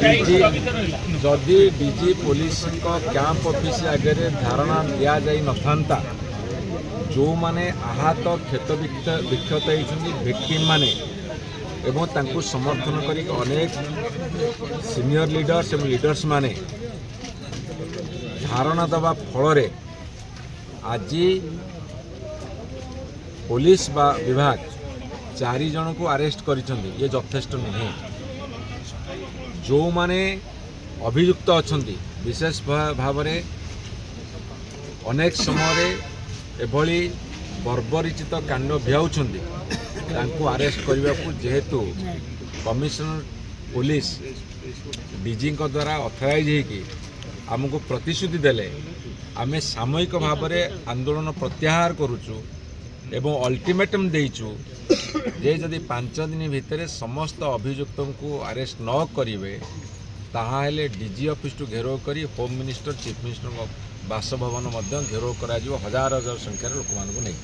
जदि DG police camp office आगे धारणा दि जाई नथा जो माने आहत क्षत विक्षत होती विक्टिम माने एवं तांकु समर्थन करी अनेक सीनियर लीडर्स एवं लीडर्स माने धारणा दबा फल आज पुलिस विभाग 4 जन को अरेस्ट करिसेंती ये यथेष्ट नुहे। जो माने अभियुक्त अछंती विशेष भाव में अनेक समय एभली बर्बरिचित कांड भियाउछंती तांको अरेस्ट करने को जेहेतु कमिशनर पुलिस डीजी द्वारा अथराइज होगी आमको प्रतिश्रुति देले आमे सामूहिक भाव में आंदोलन प्रत्याहार करुचु एवं अल्टीमेटम देइचु जे जदि 5 दिन भितर समस्त अभियुक्त को अरेस्ट न करेंगे ताहले डीजी ऑफिस टू घेराव करी होम मिनिस्टर चीफ मिनिस्टर बासभवन घेराव करा हजार हजार संख्यार लोक मानक नहीं।